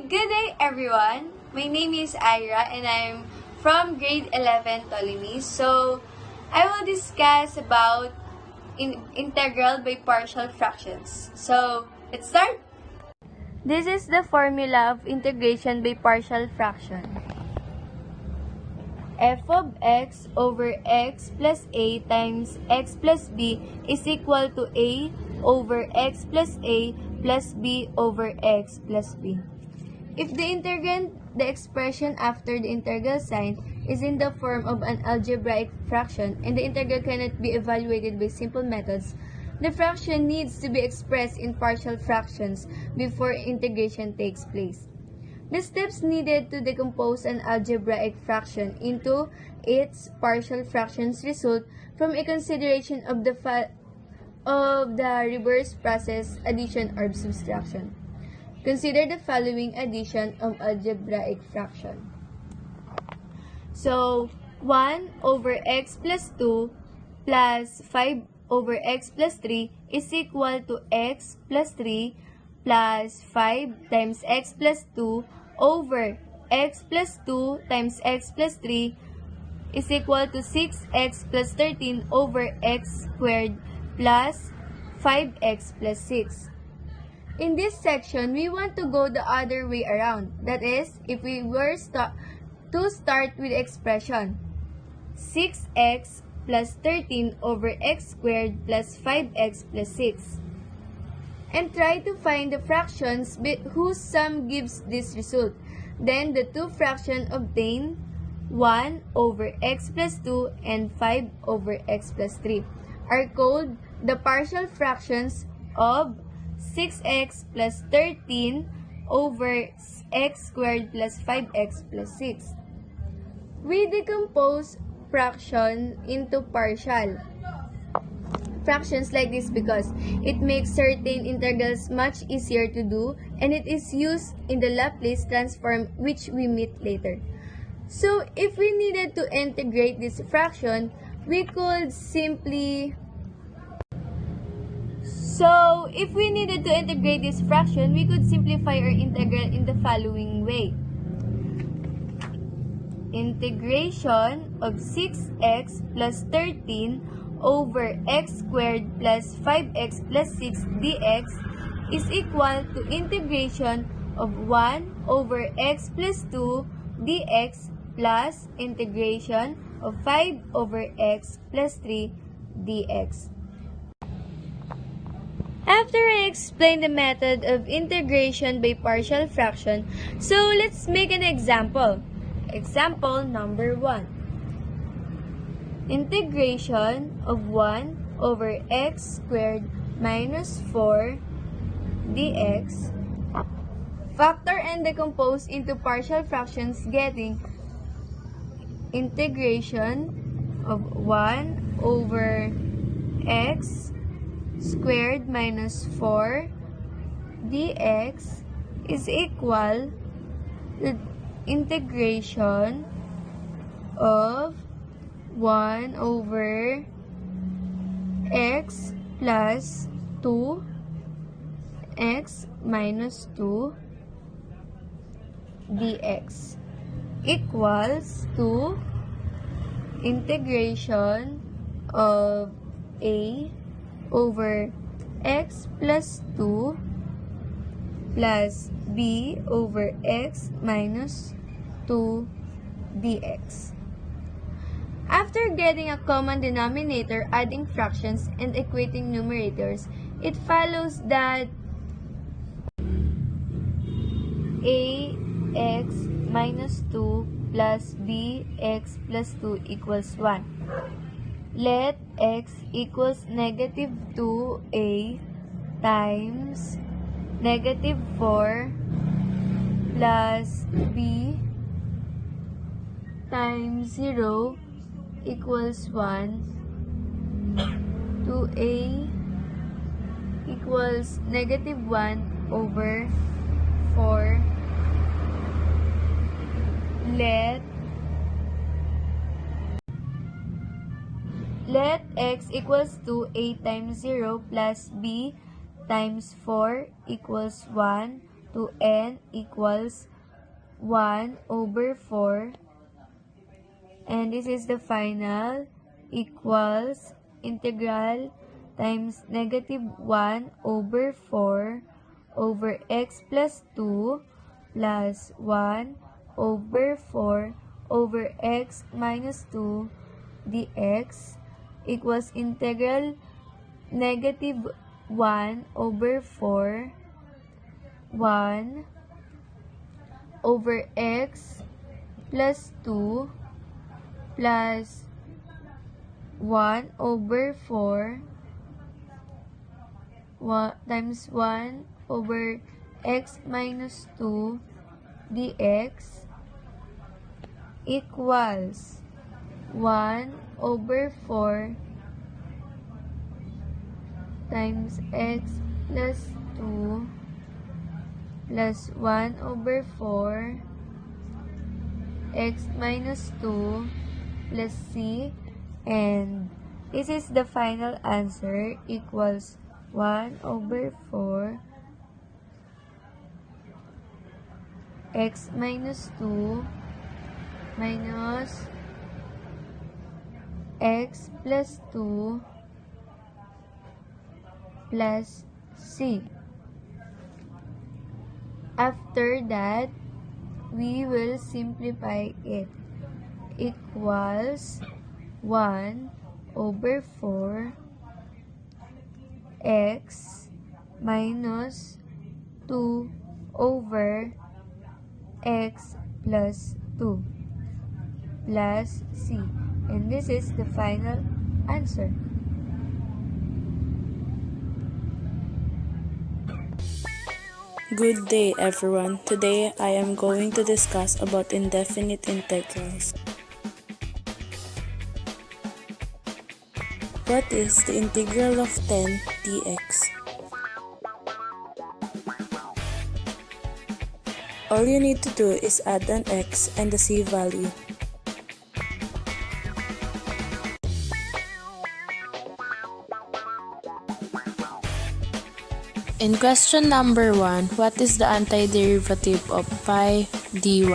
Good day, everyone. My name is Aira and I'm from grade 11 Ptolemy. So, I will discuss about integral by partial fractions. So, let's start. This is the formula of integration by partial fraction. F of x over x plus a times x plus b is equal to a over x plus a plus b over x plus b. If the integrand, the expression after the integral sign, is in the form of an algebraic fraction and the integral cannot be evaluated by simple methods, the fraction needs to be expressed in partial fractions before integration takes place. The steps needed to decompose an algebraic fraction into its partial fractions result from a consideration of the reverse process, addition or subtraction. Consider the following addition of algebraic fraction. So, 1 over x plus 2 plus 5 over x plus 3 is equal to x plus 3 plus 5 times x plus 2 over x plus 2 times x plus 3 is equal to 6x plus 13 over x squared plus 5x plus 6. In this section, we want to go the other way around. That is, if we were to start with expression 6x plus 13 over x squared plus 5x plus 6 and try to find the fractions whose sum gives this result. Then the two fractions obtain 1 over x plus 2 and 5 over x plus 3 are called the partial fractions of 6x plus 13 over x squared plus 5x plus 6. We decompose fraction into partial fractions like this because it makes certain integrals much easier to do and it is used in the Laplace transform which we meet later. So, if we needed to integrate this fraction, we could simply simplify our integral in the following way. Integration of 6x plus 13 over x squared plus 5x plus 6 dx is equal to integration of 1 over x plus 2 dx plus integration of 5 over x plus 3 dx. After I explain the method of integration by partial fraction, so let's make an example. Example number 1. Integration of 1 over x squared minus 4 dx. Factor and decompose into partial fractions getting integration of 1 over x squared minus 4 dx is equal to integration of 1 over x plus 2 x minus 2 dx equals to integration of a over x plus 2 plus b over x minus 2 dx. After getting a common denominator, adding fractions, and equating numerators, it follows that ax minus 2 plus bx plus 2 equals 1. Let x equals negative 2a times negative 4 plus b times 0 equals 1. 2a equals negative 1 over 4. Let x equals 2a times 0 plus b times 4 equals 1 to n equals 1 over 4. And this is the final equals integral times negative 1 over 4 over x plus 2 plus 1 over 4 over x minus 2 dx equals integral negative 1 over 4 1 over x plus 2 plus 1 over 4 times 1 over x minus 2 dx equals 1 over 4 times x plus 2 plus 1 over 4 x minus 2 plus c, and this is the final answer equals 1 over 4 x minus 2 minus x plus 2 plus c. After that, we will simplify it. Equals 1 over 4 x minus 2 over x plus 2 plus c. And this is the final answer. Good day, everyone. Today, I am going to discuss about indefinite integrals. What is the integral of 10 dx? All you need to do is add an x and the c value. In question number 1, what is the antiderivative of pi dy?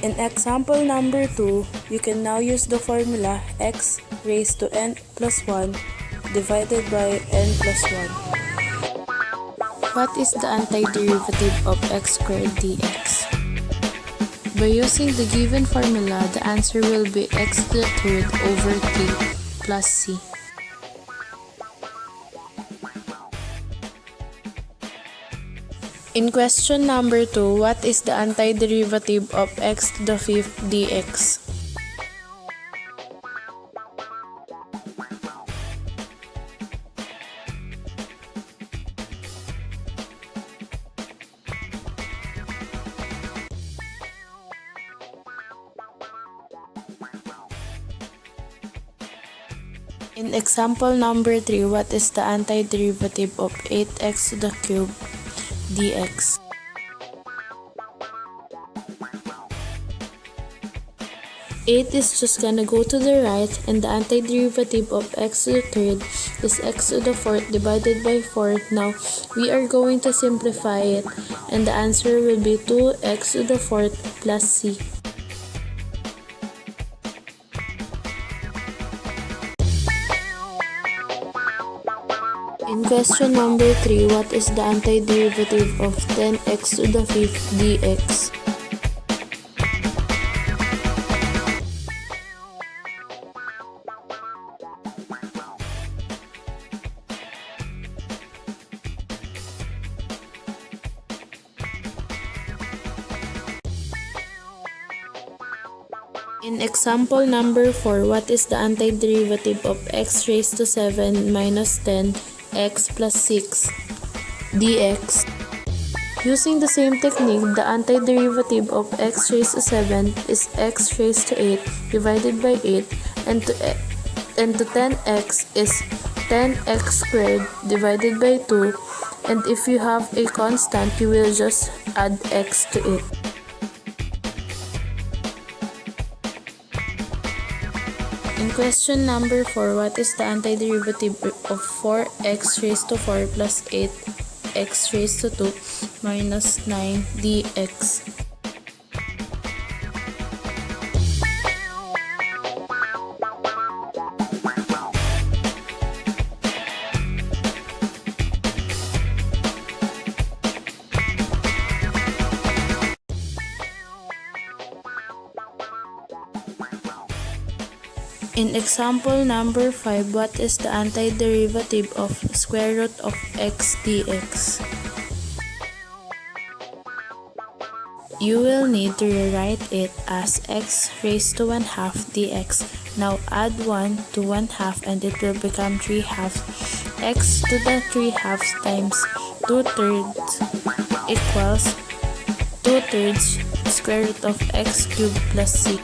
In example number 2, you can now use the formula x raised to n plus 1 divided by n plus 1. What is the antiderivative of x squared dx? By using the given formula, the answer will be x to the third over 3 plus c. In question number 2, what is the antiderivative of x to the fifth dx? In example number 3, what is the antiderivative of 8x to the cube dx? Eight is just gonna go to the right, and the antiderivative of x to the third is x to the fourth divided by 4. Now, we are going to simplify it, and the answer will be 2x to the fourth plus c. In question number 3, what is the antiderivative of 10x to the fifth dx? In example number 4, what is the antiderivative of x raised to 7 minus 10 x plus 6 dx? Using the same technique, the antiderivative of x raised to 7 is x raised to 8 divided by 8, and to 10x is 10x squared divided by 2, and if you have a constant, you will just add x to it. In question number 4, what is the antiderivative of 4x raised to 4 plus 8x raised to 2 minus 9 dx? In example number 5, what is the antiderivative of square root of x dx? You will need to rewrite it as x raised to 1/2 dx. Now add 1 to 1/2 and it will become 3/2. X to the 3/2 times 2/3 equals 2/3 square root of x cubed plus c.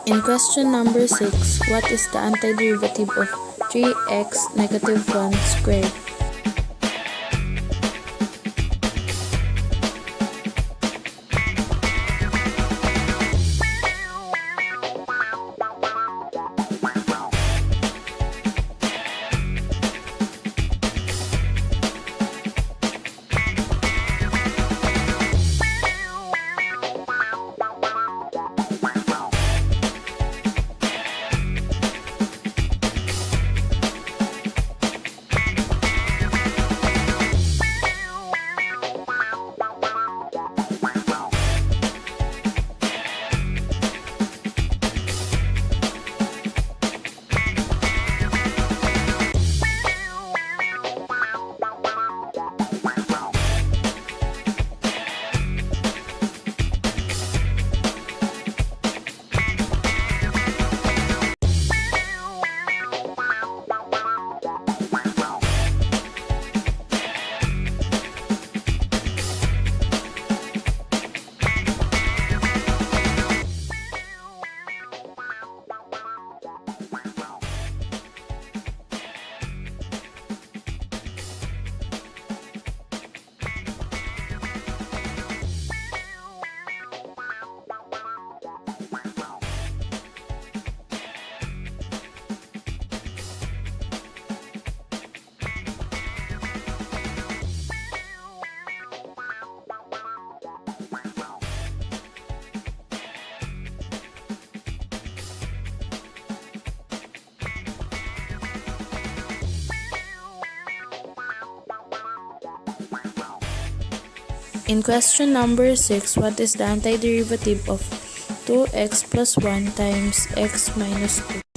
In question number 6, what is the antiderivative of 3x negative 1 squared? In question number 6, what is the antiderivative of 2x plus 1 times x minus 2?